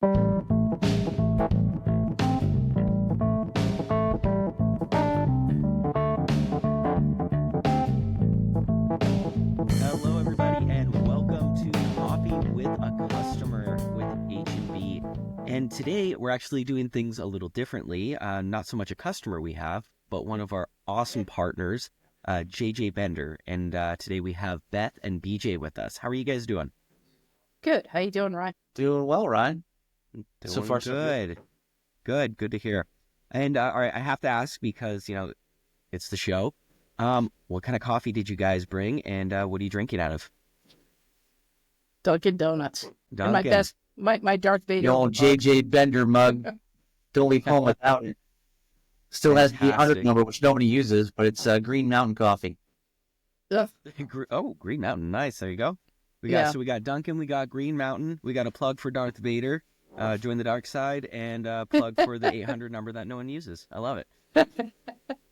Hello, everybody, and welcome to Coffee with a Customer with H&B. And today we're actually doing things a little differently. Not so much a customer we have, but one of our awesome partners, JJ Bender. And today we have Beth and BJ with us. How are you guys doing? Good. How you doing, Ryan? Doing well, Ryan. So far, so good. Good to hear. And all right, I have to ask because, it's the show. What kind of coffee did you guys bring, and what are you drinking out of? Dunkin' Donuts. Dunkin'. And my Darth Vader. The old JJ Bender mug. Don't leave home without it. Still has the 100 number, which nobody uses, but it's Green Mountain coffee. Oh, Green Mountain. Nice. There you go. We got Dunkin', we got Green Mountain, we got a plug for Darth Vader, join the dark side, and a plug for the 800 number that no one uses. I love it.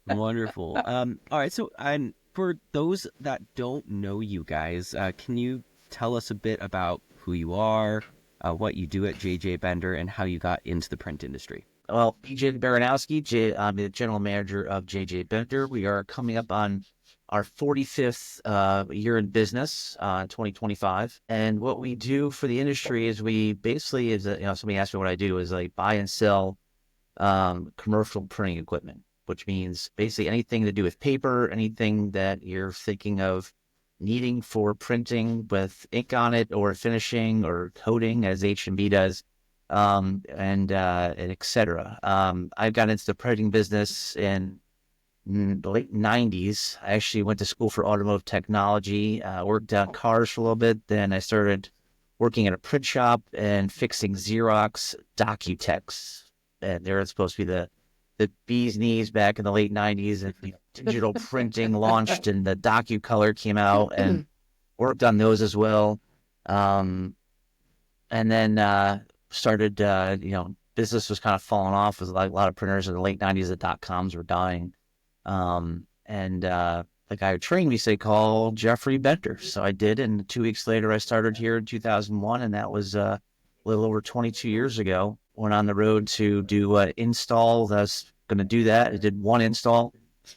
Wonderful. All right. So, for those that don't know you guys, can you tell us a bit about who you are, what you do at JJ Bender, and how you got into the print industry? Well, BJ Baranosky, I'm the general manager of JJ Bender. We are coming up on our 45th year in business, 2025. And what we do for the industry is we basically, somebody asked me what I do, is like buy and sell commercial printing equipment, which means basically anything to do with paper, anything that you're thinking of needing for printing with ink on it or finishing or coating as H&B does, and et cetera. I got into the printing business in the late 90s. I actually went to school for automotive technology, worked on cars for a little bit. Then I started working at a print shop and fixing Xerox Docutechs. And they were supposed to be the bee's knees back in the late 90s. And digital printing launched and the DocuColor came out, and worked on those as well. And then started, business was kind of falling off with like a lot of printers in the late 90s. The dot-coms were dying. The guy who trained me said, call Jeffrey Bender. So I did. And 2 weeks later, I started here in 2001. And that was a little over 22 years ago. Went on the road to do installs. I was going to do that. I did one install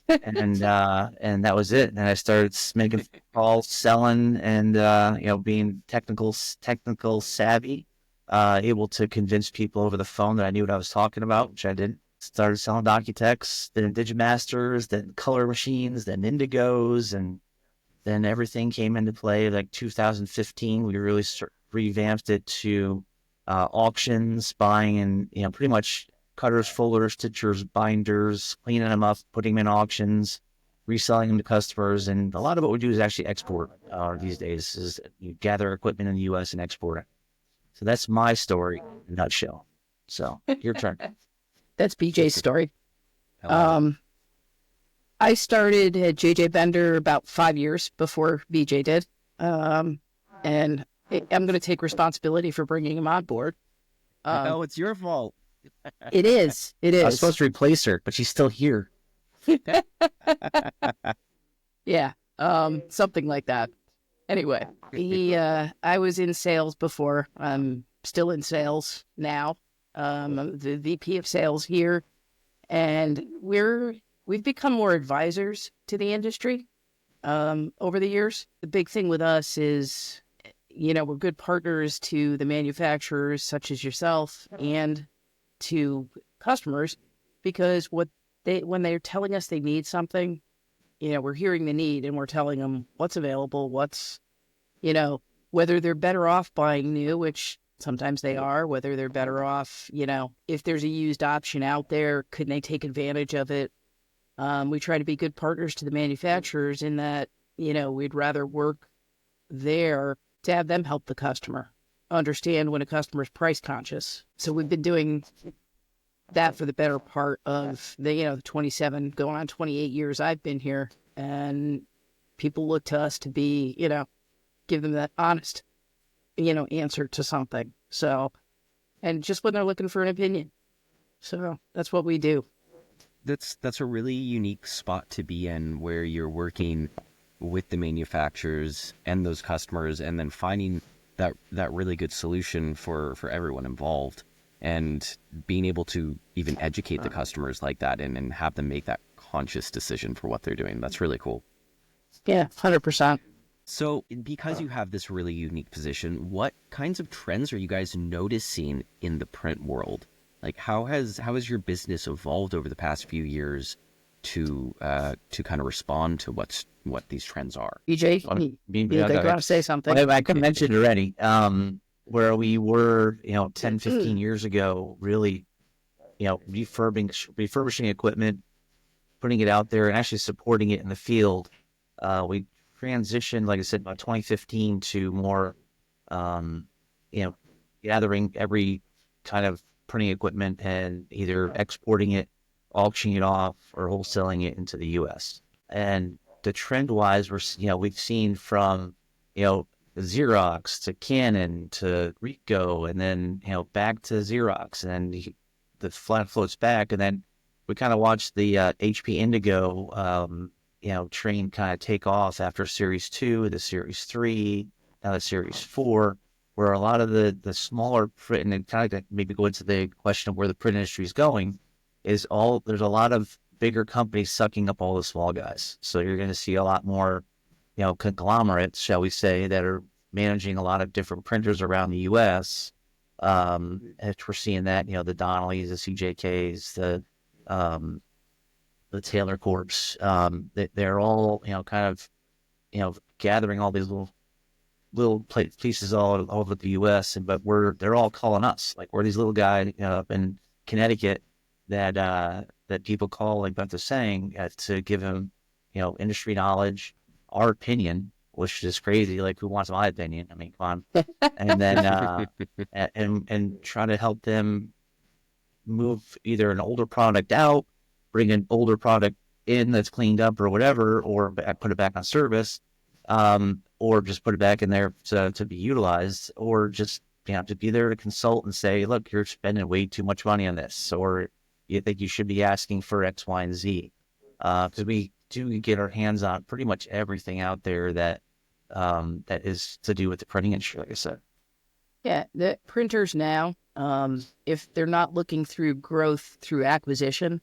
and that was it. And I started making calls, selling, and, being technical savvy, able to convince people over the phone that I knew what I was talking about, which I didn't. Started selling Docutechs, then Digimasters, then color machines, then Indigos, and then everything came into play. Like 2015, we really revamped it to auctions, buying and pretty much cutters, folders, stitchers, binders, cleaning them up, putting them in auctions, reselling them to customers. And a lot of what we do is actually export these days. Is you gather equipment in the U.S. and export it. So that's my story in a nutshell. So your turn. That's BJ's story. I started at JJ Bender about 5 years before BJ did. And I'm going to take responsibility for bringing him on board. It's your fault. It is. I was supposed to replace her, but she's still here. Yeah. Something like that. Anyway, I was in sales before. I'm still in sales now. I'm the VP of sales here, and we've become more advisors to the industry over the years. The big thing with us is, we're good partners to the manufacturers such as yourself and to customers, because when they're telling us they need something, we're hearing the need and we're telling them what's available, whether they're better off buying new, which sometimes they are, whether they're better off, if there's a used option out there, couldn't they take advantage of it? We try to be good partners to the manufacturers in that, we'd rather work there to have them help the customer understand when a customer's price conscious. So we've been doing that for the better part of the 27 going on 28 years I've been here, and people look to us to be, give them that honest, answer to something. So, and just when they're looking for an opinion. So that's what we do. That's a really unique spot to be in, where you're working with the manufacturers and those customers, and then finding that really good solution for everyone involved, and being able to even educate the customers like that and have them make that conscious decision for what they're doing. That's really cool. Yeah, 100%. So because you have this really unique position, what kinds of trends are you guys noticing in the print world? Like how has your business evolved over the past few years to kind of respond to what these trends are? BJ, you want to say something? I could mention already, where we were, 10, 15 years ago, really, refurbishing equipment, putting it out there and actually supporting it in the field. We transitioned, like I said, about 2015 to more, gathering every kind of printing equipment and either exporting it, auctioning it off, or wholesaling it into the U.S. And the trend wise, we've seen from, Xerox to Canon to Ricoh, and then, back to Xerox, and the flat floats back. And then we kind of watched the HP Indigo, train kind of take off after Series 2, the Series 3, now the Series 4, where a lot of the smaller print, and kind of maybe go into the question of where the print industry is going, there's a lot of bigger companies sucking up all the small guys. So you're going to see a lot more, conglomerates, shall we say, that are managing a lot of different printers around the U.S. As we're seeing that, the Donnellys, the CJKs, the Taylor Corps, they're all, kind of, gathering all these little pieces all over the U.S. But they're all calling us. Like, we're these little guys up in Connecticut that people call, like Beth was saying, to give them, industry knowledge, our opinion, which is crazy. Like, who wants my opinion? I mean, come on. And then and try to help them move either an older product out, bring an older product in that's cleaned up or whatever, or put it back on service, or just put it back in there to be utilized, or just to be there to consult and say, look, you're spending way too much money on this, or you think you should be asking for X, Y, and Z. Because we do get our hands on pretty much everything out there that is to do with the printing industry, like I said. Yeah, the printers now, if they're not looking through growth through acquisition,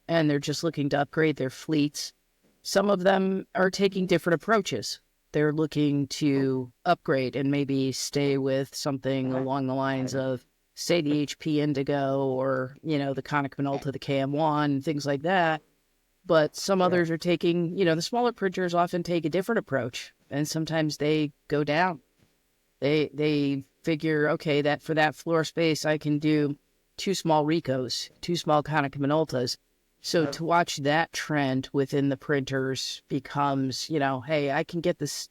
and they're just looking to upgrade their fleets, some of them are taking different approaches. They're looking to upgrade and maybe stay with something along the lines of, say, the HP Indigo, or, the Konica Minolta, the KM1, things like that. But some others are taking, the smaller printers often take a different approach, and sometimes they go down. They figure, okay, that for that floor space, I can do 2 small Ricos, 2 small Konica Minoltas. So to watch that trend within the printers becomes, hey, I can get this,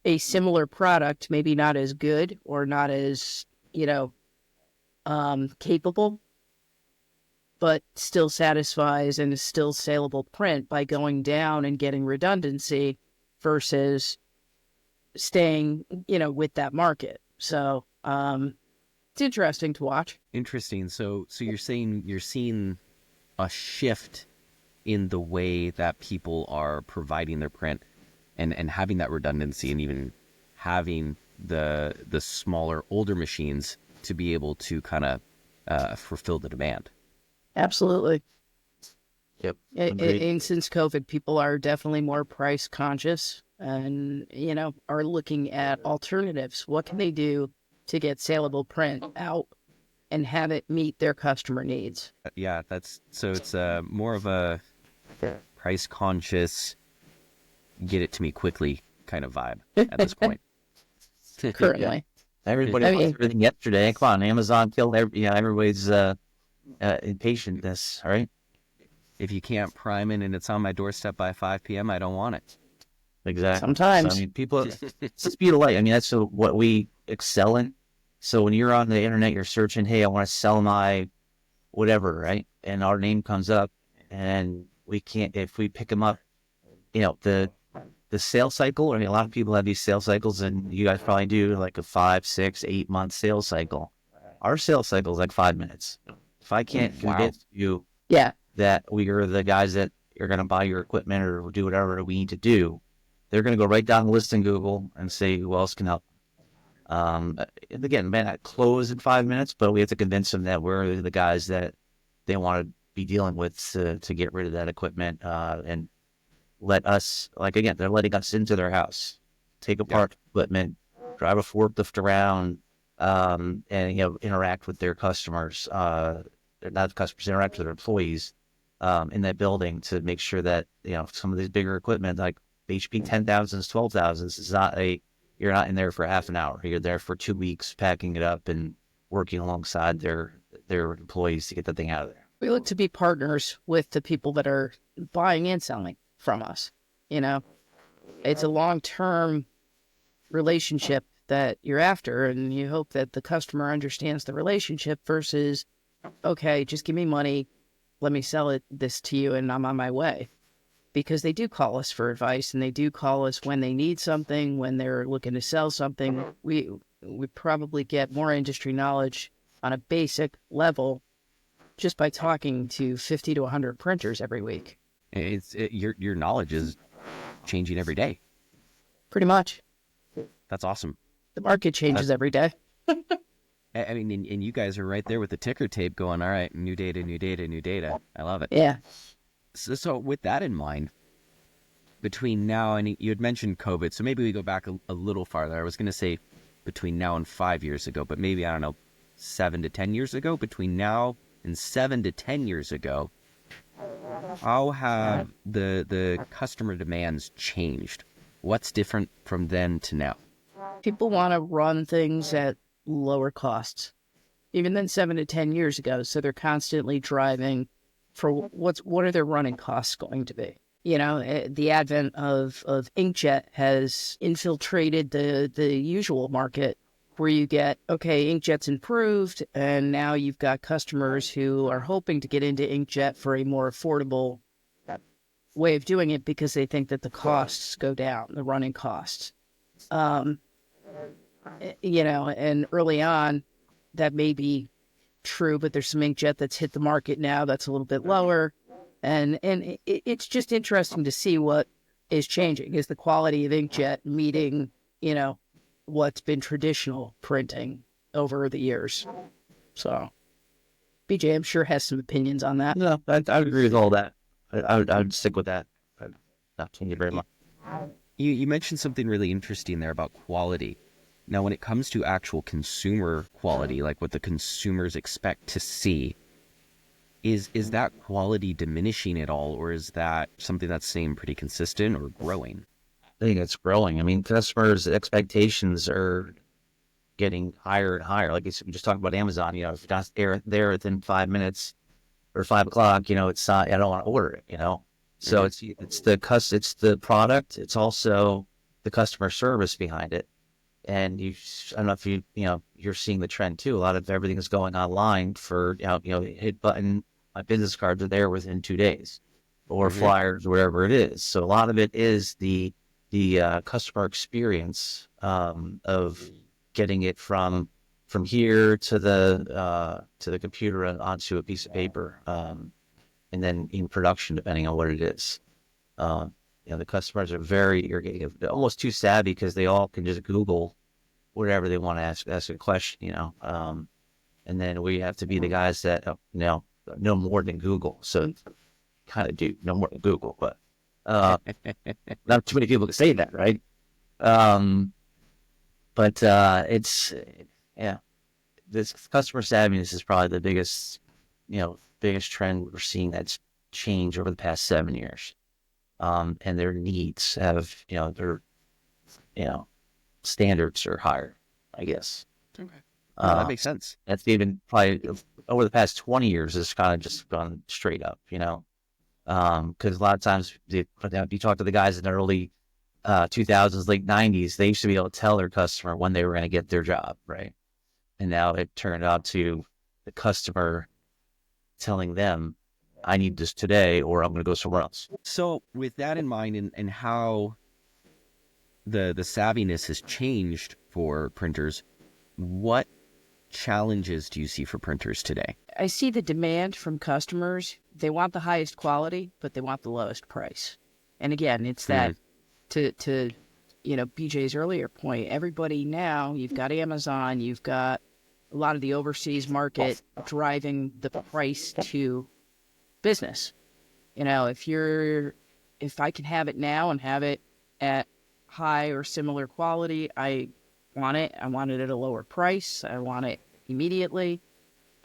a similar product, maybe not as good or not as, capable, but still satisfies and is still saleable print by going down and getting redundancy versus staying, with that market. So it's interesting to watch. Interesting. So you're saying you're seeing a shift in the way that people are providing their print and having that redundancy, and even having the smaller, older machines to be able to kind of fulfill the demand. Absolutely. Yep. And since COVID, people are definitely more price conscious and, are looking at alternatives. What can they do to get saleable print out and have it meet their customer needs? Yeah, it's more of a price conscious, get it to me quickly kind of vibe at this point. Currently. Everybody wants everything yesterday. Come on, Amazon killed everybody's impatientness, right? If you can't prime it and it's on my doorstep by 5 p.m., I don't want it. Exactly. Sometimes. So, people, it's the speed of light. That's what we excel in. So when you're on the internet, you're searching, hey, I want to sell my whatever, right? And our name comes up, and we can't, if we pick them up, the sales cycle, a lot of people have these sales cycles, and you guys probably do like a 5, 6, 8 month sales cycle. Our sales cycle is like 5 minutes. If I can't convince you that we are the guys that are going to buy your equipment or do whatever we need to do, they're going to go right down the list in Google and say, who else can help? And again, man, I close in 5 minutes, but we have to convince them that we're the guys that they want to be dealing with to get rid of that equipment, and let us, like, again, they're letting us into their house, take apart equipment, drive a forklift around, and, interact with their customers, not customers, interact with their employees, in that building to make sure that, some of these bigger equipment, like HP 10,000s, 12,000s, is not you're not in there for half an hour. You're there for 2 weeks, packing it up and working alongside their employees to get the thing out of there. We look to be partners with the people that are buying and selling from us. It's a long-term relationship that you're after, and you hope that the customer understands the relationship versus, okay, just give me money, let me sell this to you, and I'm on my way. Because they do call us for advice, and they do call us when they need something, when they're looking to sell something. We probably get more industry knowledge on a basic level just by talking to 50 to 100 printers every week. Your knowledge is changing every day. Pretty much. That's awesome. The market changes every day. I mean, and you guys are right there with the ticker tape going, all right, new data, new data, new data. I love it. Yeah. So with that in mind, between now and you had mentioned COVID, so maybe we go back a little farther. I was going to say between now and 5 years ago, but maybe, I don't know, 7 to 10 years ago. Between now and 7 to 10 years ago, how have the customer demands changed? What's different from then to now? People want to run things at lower costs, even than 7 to 10 years ago. So they're constantly driving for what are their running costs going to be? The advent of inkjet has infiltrated the usual market where you get, okay, inkjet's improved, and now you've got customers who are hoping to get into inkjet for a more affordable way of doing it because they think that the costs go down, the running costs. And early on, that may be true, but there's some inkjet that's hit the market now that's a little bit lower. And it's just interesting to see what is changing. Is the quality of inkjet meeting, what's been traditional printing over the years? So, BJ, I'm sure, has some opinions on that. No, I would agree with all that. I would stick with that. Not change it very much. You mentioned something really interesting there about quality. Now, when it comes to actual consumer quality, like what the consumers expect to see, is that quality diminishing at all, or is that something that's staying pretty consistent or growing? I think it's growing. I mean, customers' expectations are getting higher and higher. Like we just talked about Amazon, if you're not there within 5 minutes or 5 o'clock, it's not, I don't want to order it, So it's the product. It's also the customer service behind it. And I don't know if you're seeing the trend too. A lot of everything is going online for, hit button, my business cards are there within 2 days, or flyers, whatever it is. So a lot of it is the customer experience, of getting it from here to the computer and onto a piece of paper, and then in production, depending on what it is. The customers are you're almost too savvy because they all can just Google whatever they want to ask a question, and then we have to be the guys that know more than Google. So kind of do know more than Google, but not too many people can say that, right? But this customer savviness is probably the biggest trend we're seeing that's changed over the past 7 years. And their needs have, their, standards are higher, I guess. Okay. That makes sense. That's even probably over the past 20 years, it's kind of just gone straight up, because a lot of times you talk to the guys in the early 2000s, late 90s, they used to be able to tell their customer when they were going to get their job, right? And now it turned out to the customer telling them, I need this today, or I'm going to go somewhere else. So with that in mind, and how the savviness has changed for printers, what challenges do you see for printers today? I see the demand from customers. They want the highest quality, but they want the lowest price. And again, it's that to BJ's earlier point, everybody now, you've got Amazon, you've got a lot of the overseas market driving the price to business. If I can have it now and have it at high or similar quality, I want it. I want it at a lower price. I want it immediately.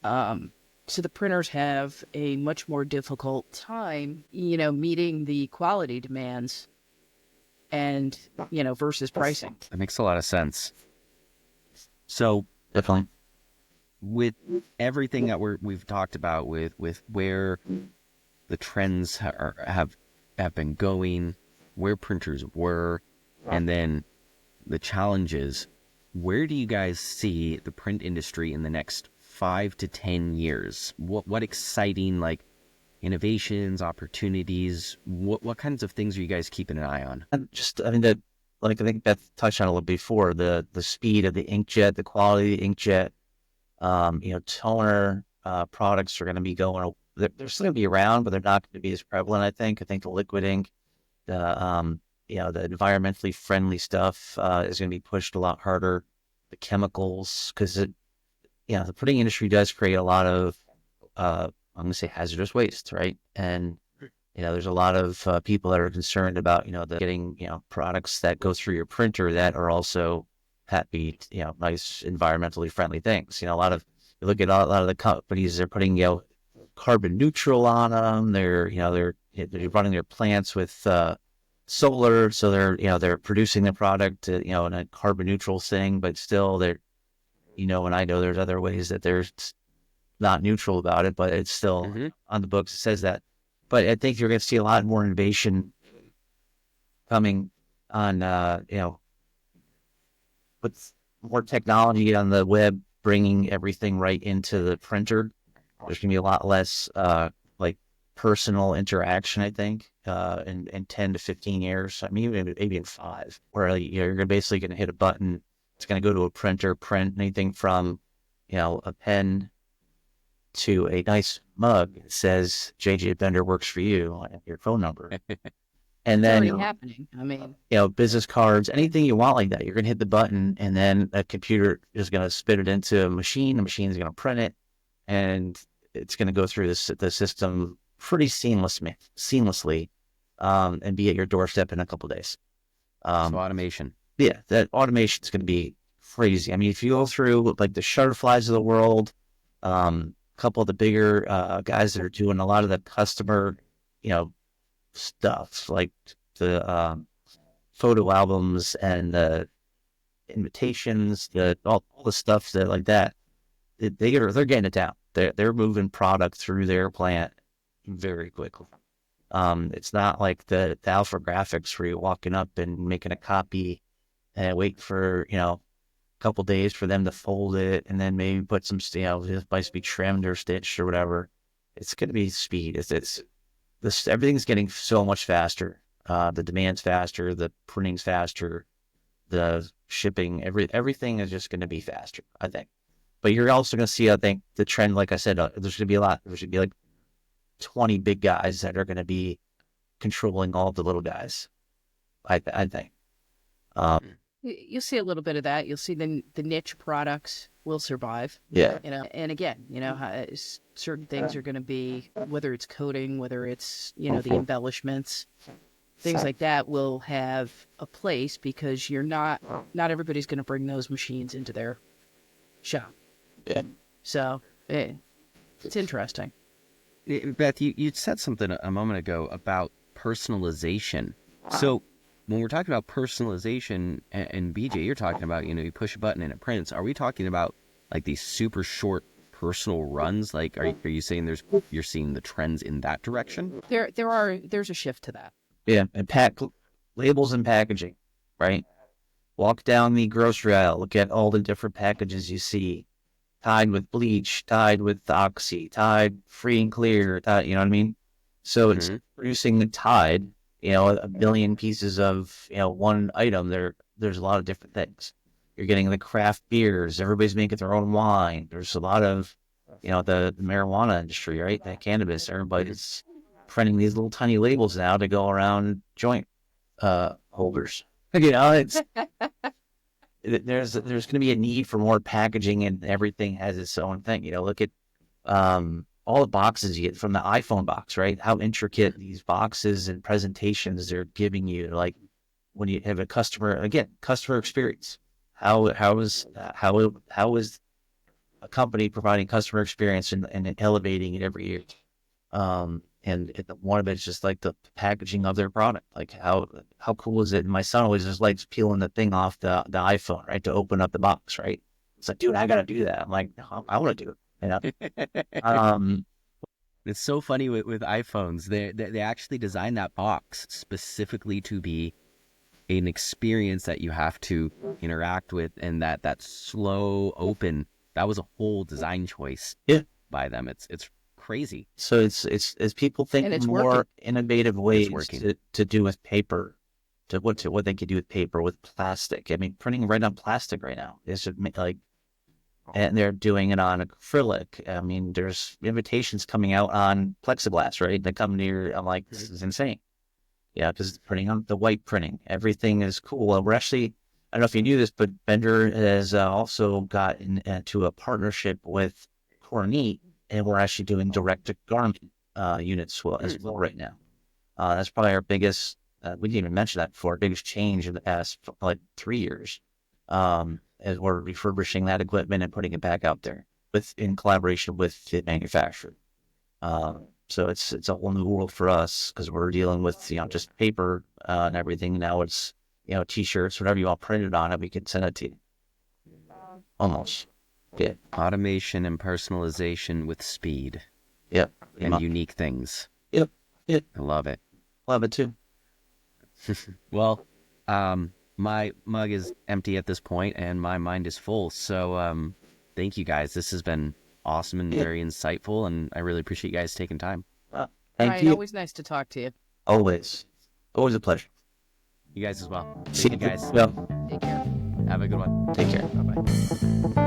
So the printers have a much more difficult time, meeting the quality demands and, versus pricing. That makes a lot of sense. So Definitely. with everything that we've talked about with where the trends have been going, where printers were, and then the challenges, where do you guys see the print industry in the next 5 to 10 years? What exciting innovations, opportunities, what kinds of things are you guys keeping an eye on? I think Beth touched on a little before, the speed of the inkjet, the quality of the inkjet, toner products are going to be they're still going to be around, but they're not going to be as prevalent. I think the liquid ink, the environmentally friendly stuff is going to be pushed a lot harder. The chemicals, because the printing industry does create a lot of I'm going to say hazardous waste, right? And there's a lot of people that are concerned about getting products that go through your printer that are also happy, nice environmentally friendly things. You look at a lot of the companies, they're putting carbon neutral on them. They're running their plants with solar, so they're producing the product in a carbon neutral thing, but still they're and I know there's other ways that they're not neutral about it, but it's still on the books. It says that. But I think you're going to see a lot more innovation coming on, with more technology on the web, bringing everything right into the printer. There's going to be a lot less personal interaction, I think, in 10 to 15 years. I mean, maybe in 5, where you're basically going to hit a button. It's going to go to a printer, print anything from, a pen to a nice mug that says JJ Bender works for you, and your phone number. And then it's already happening. I mean, business cards, anything you want like that, you're going to hit the button, and then a computer is going to spit it into a machine. The machine is going to print it, and it's going to go through the system pretty seamlessly, and be at your doorstep in a couple of days. So automation. Yeah, that automation is going to be crazy. I mean, if you go through the Shutterflies of the world, couple of the bigger guys that are doing a lot of the customer, stuff, like the photo albums and the invitations, all the stuff that they're getting it down. They're moving product through their plant very quickly. It's not like the Alpha Graphics where you're walking up and making a copy and wait for a couple days for them to fold it and then maybe put some it might be trimmed or stitched or whatever. It's going to be speed. Everything's getting so much faster. The demand's faster, the printing's faster, the shipping, everything is just going to be faster, I think. But you're also going to see, I think, the trend, like I said, there's going to be a lot. There's going to be 20 big guys that are going to be controlling all the little guys, I think. You'll see a little bit of that. You'll see the niche products will survive. Yeah. And again, how certain things are going to be, whether it's coating, whether it's, the embellishments, things like that will have a place because not everybody's going to bring those machines into their shop. Yeah. So it's interesting. Beth, you said something a moment ago about personalization. So when we're talking about personalization, and BJ, you're talking about, you push a button and it prints. Are we talking about these super short personal runs? Are you saying you're seeing the trends in that direction? There's a shift to that. Yeah, and labels and packaging, right? Walk down the grocery aisle, look at all the different packages you see, tied with bleach, tied with oxy, tied free and clear, you know what I mean? So it's producing the Tide, a billion pieces of, one item. There's a lot of different things. You're getting the craft beers. Everybody's making their own wine. There's a lot of, the marijuana industry, right? That cannabis. Everybody's printing these little tiny labels now to go around joint holders. You know, there's going to be a need for more packaging, and everything has its own thing. You know, look at all the boxes you get from the iPhone box, right? How intricate these boxes and presentations they're giving you. Like when you have a customer, again, customer experience. How is a company providing customer experience and elevating it every year? One of it's just like the packaging of their product. Like how cool is it? And my son always just likes peeling the thing off the iPhone, right, to open up the box, right? It's like, dude, I gotta do that. I'm like, no, I want to do it. You know? It's so funny with iPhones. They actually designed that box specifically to be an experience that you have to interact with, and that slow open, that was a whole design choice by them. It's crazy. So it's people think more working. innovative ways to do with paper, to what they could do with paper, with plastic. I mean, printing right on plastic right now is just like, and they're doing it on acrylic. I mean, there's invitations coming out on plexiglass, right? They come near. I'm like, this is insane. Yeah, because it's printing on the white printing. Everything is cool. We're actually, I don't know if you knew this, but Bender has also gotten into a partnership with Kornit, and we're actually doing direct-to-garment units as well right now. That's probably our biggest, we didn't even mention that before, biggest change in the past, like 3 years, as we're refurbishing that equipment and putting it back out there in collaboration with the manufacturer. So it's a whole new world for us because we're dealing with, just paper and everything. Now it's, T-shirts, whatever you want printed on it, we can send it to you. Almost. Yeah. Automation and personalization with speed. Yep. And unique things. Yep. I love it. Love it too. Well, my mug is empty at this point and my mind is full. So thank you guys. This has been awesome and very insightful, and I really appreciate you guys taking time. Thank you. Always nice to talk to you. Always a pleasure. You guys as well. See you guys. Well, Take care. Have a good one. Take care. Bye-bye.